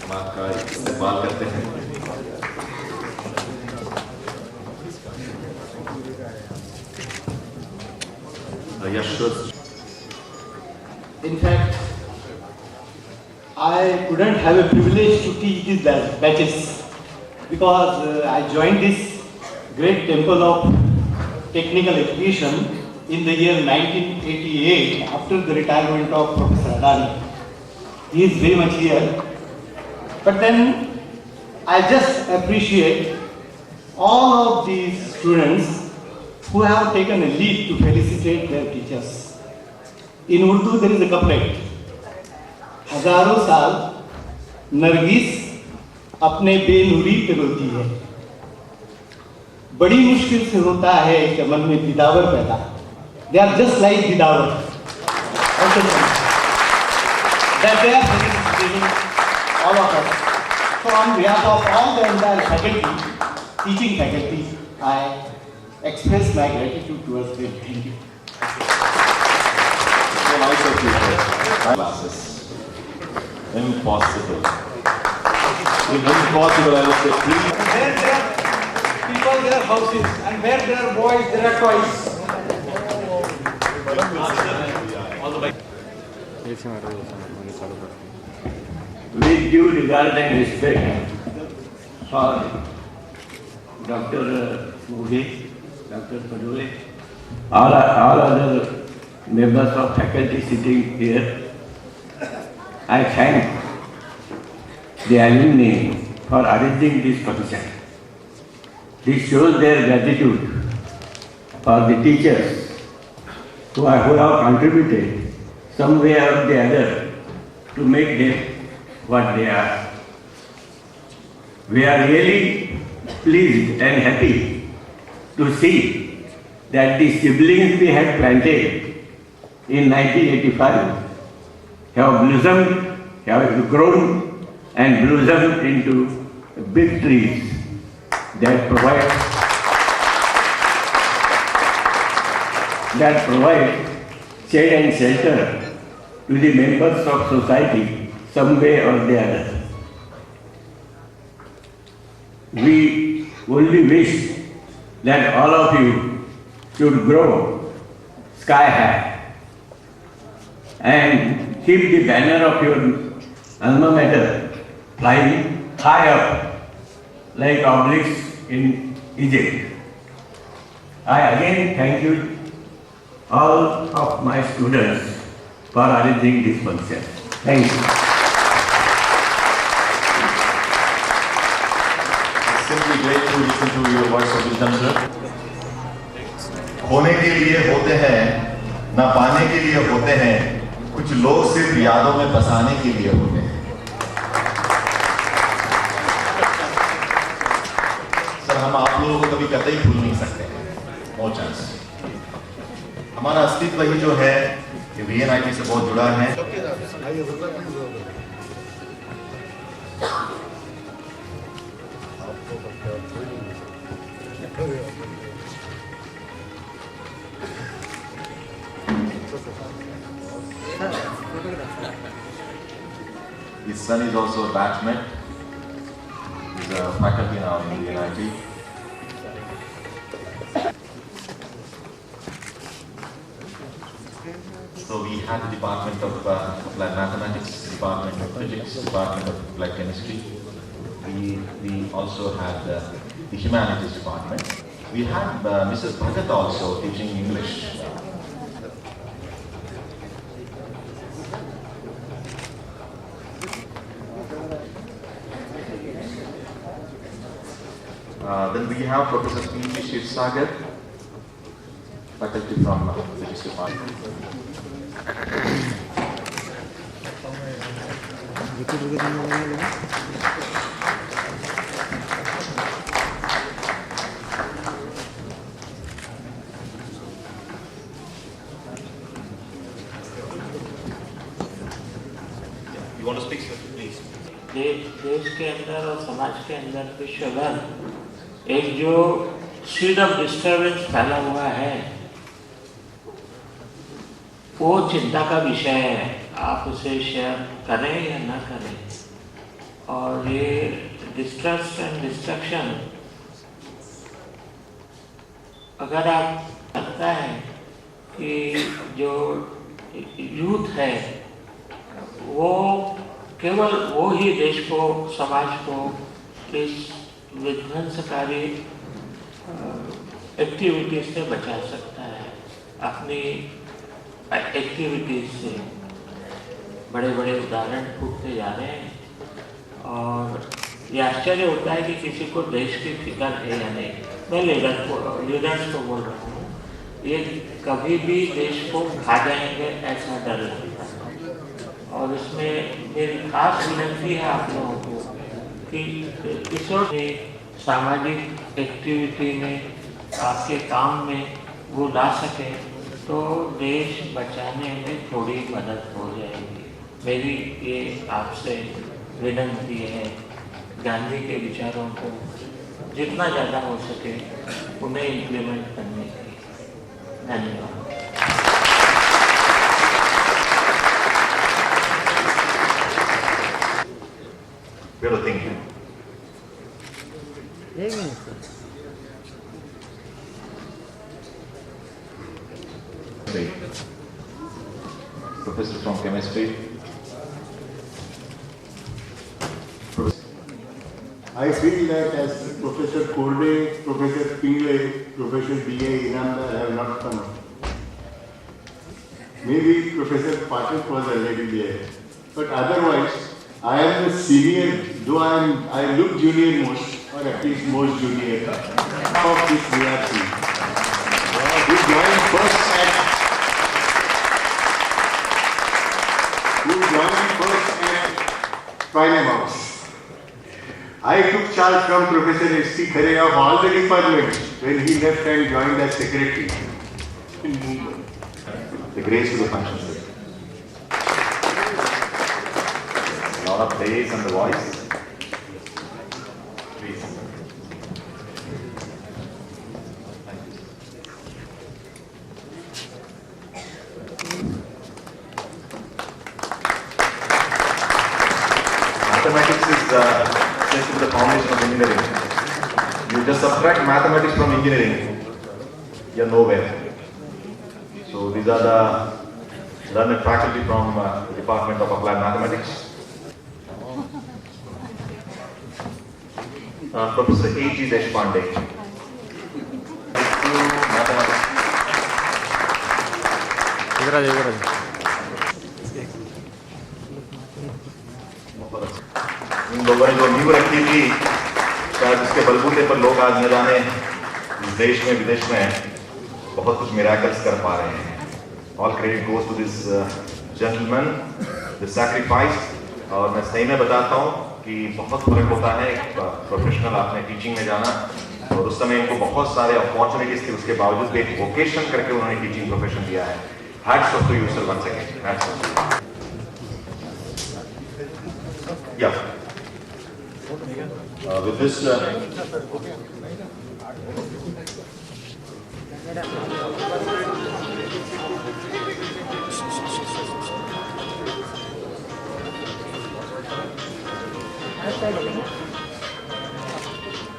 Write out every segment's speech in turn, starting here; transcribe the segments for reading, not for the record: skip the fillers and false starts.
समाज का इस्तेमाल करते हैं। In fact, I couldn't have a privilege to teach these batches because I joined this great temple of technical education in the year 1988 after the retirement of Professor Adani. He is very much here. But then I just appreciate all of these students who have taken a leap to felicitate their teachers. In Urdu there is a couplet. हजारों साल नरगिस अपने बेनूरी पे रोती है, बड़ी मुश्किल से होता है चमन में दिदावर पैदा. They are just like दिदावर. That they are felicitating all of us. So on behalf of all the entire faculty, teaching faculty, I express my gratitude towards them. Thank you. So nice of you for classes. Impossible. Impossible, I would say. Please. Where there are people, there are houses, and where there are boys, there are toys. With due regard and respect for Dr. Modi, Dr. Padule, all other members of faculty sitting here, I thank the alumni for arranging this function. This shows their gratitude for the teachers who have contributed some way or the other to make them what they are. We are really pleased and happy to see that the siblings we had planted in 1985 have blossomed, have grown and blossomed into big trees that provide shade and shelter to the members of society some way or the other. We only wish that all of you should grow sky high and keep the banner of your alma mater flying high up like obelisks in Egypt. I again thank you, all of my students, for arranging this function. Thank you. Simply great to listen to your voice of wisdom, sir. होने के लिए होते हैं, ना पाने के लिए होते हैं, कुछ लोग सिर्फ यादों में बसाने के लिए होते हैं. सर, हम आप लोगों को कभी कतई भूल नहीं सकते हैं. No chance. हमारा अस्तित्व ही जो है ये VNIT से बहुत जुड़ा है. His son is also a batchmate. He's a faculty now in VNIT. So we had the Department of Applied Mathematics, Department of Physics, Department of Applied Chemistry. We also had the Humanities Department. We had Mrs. Bhagat also teaching English. Then we have Professor P.G. Shivsagar, faculty from Physics Department. You want to speak, sir? Please. देश के अंदर और समाज के अंदर विश्व भर एक जो सीड ऑफ डिस्टर्बेंस फैला हुआ है वो चिंता का विषय है. आप उसे शेयर करें या ना करें, और ये डिस्ट्रस्ट एंड डिस्ट्रक्शन अगर आप लगता है कि जो यूथ है वो केवल वो ही देश को समाज को इस विध्वंसकारी एक्टिविटीज से बचा सकता है। अपनी एक्टिविटीज से बड़े बड़े उदाहरण फूटते जा रहे हैं और ये आश्चर्य होता है कि किसी को देश की फिक्र है या नहीं। मैं लीडर्स को बोल रहा हूँ, ये कभी भी देश को खा जाएंगे ऐसा डर लगता है। और इसमें मेरी खास विनती है आप लोगों को कि इस सामाजिक एक्टिविटी में आपके काम में वो ला सके तो देश बचाने में थोड़ी मदद हो जाएगी। मेरी ये आपसे विनती है, गांधी के विचारों को जितना ज़्यादा हो सके उन्हें इम्प्लीमेंट करने की। धन्यवाद। We're thinking. Professor from chemistry. I feel that as Professor Korde, Professor Pingle, Professor D.A. Inamdar have not come. Maybe Professor Pathak was already there. But otherwise, I am the senior, though I look junior most, or at least most junior, of this VRC. Who joined first at Finance House. I took charge from Professor S.T. Khare of all the departments when he left and joined as secretary in Mumbai. The grace to the function. A lot of bass and the voice. Please. Mathematics is said to be the foundation of engineering. You just subtract mathematics from engineering, you're nowhere. So these are the learned faculty from the Department of Applied Mathematics. Professor A.G. Deshpande. इन लोगों ने जो नींव रखी थी, शायद इसके बलबूते पर लोग आज न जाने देश में विदेश में बहुत कुछ मिराकल्स कर पा रहे हैं। All credit goes to this gentleman, the sacrifice. और मैं सही में बताता हूँ कि बहुत फर्क होता है प्रोफेशनल आपने टीचिंग में जाना, और उस समय इनको बहुत सारे अपॉर्चुनिटीज थे, उसके बावजूद भी एक वोकेशन करके उन्होंने टीचिंग प्रोफेशन दिया है। Hats off to you, sir, once again. Hats off. Yeah. With this.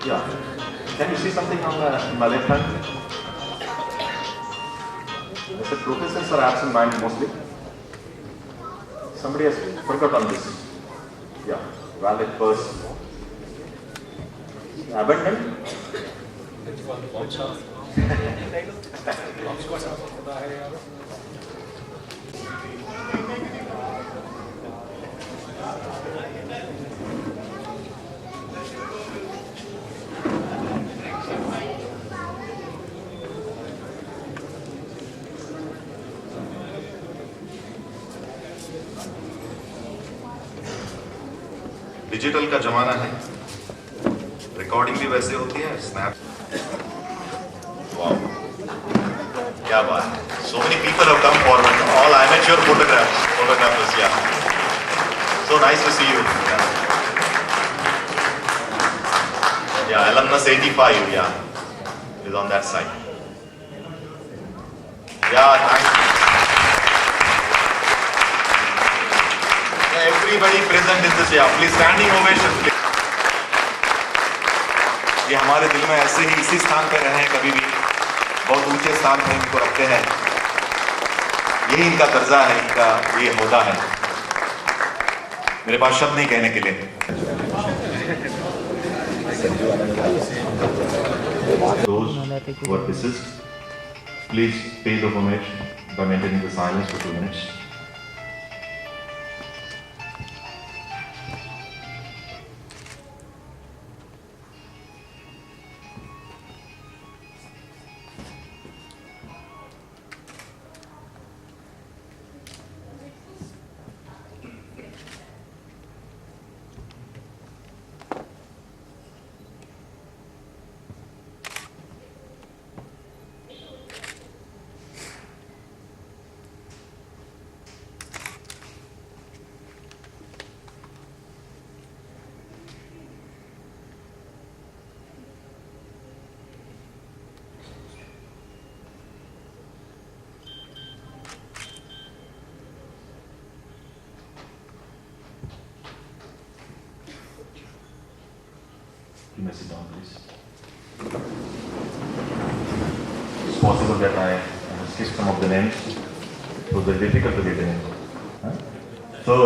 Yeah. Can you see something on my left hand? I said professors are absent-minded mostly. Somebody has forgotten this. Yeah. Valid person. Abandoned? Digital का जमाना है, recording भी वैसे होती है, snap. Wow, क्या बात है। So many people have come forward, all amateur photographers, yeah. So nice to see you. Yeah, alumnus 85, yeah, is on that side. Yeah, thanks. Yeah, everybody present in this year. Please standing ovation. Please. ये हमारे दिल में ऐसे ही इसी स्थान पर रहे कभी भी, बहुत ऊंचे स्थान पर इनको रखते हैं। यही इनका दर्जा है, इनका ये होदा है। मेरे पास शब्द नहीं कहने के लिए। Those who are deceased, please pay the homage by maintaining the silence for 2 minutes. You may sit down, please. It's possible that I skip some of the names, so they're difficult to get in. So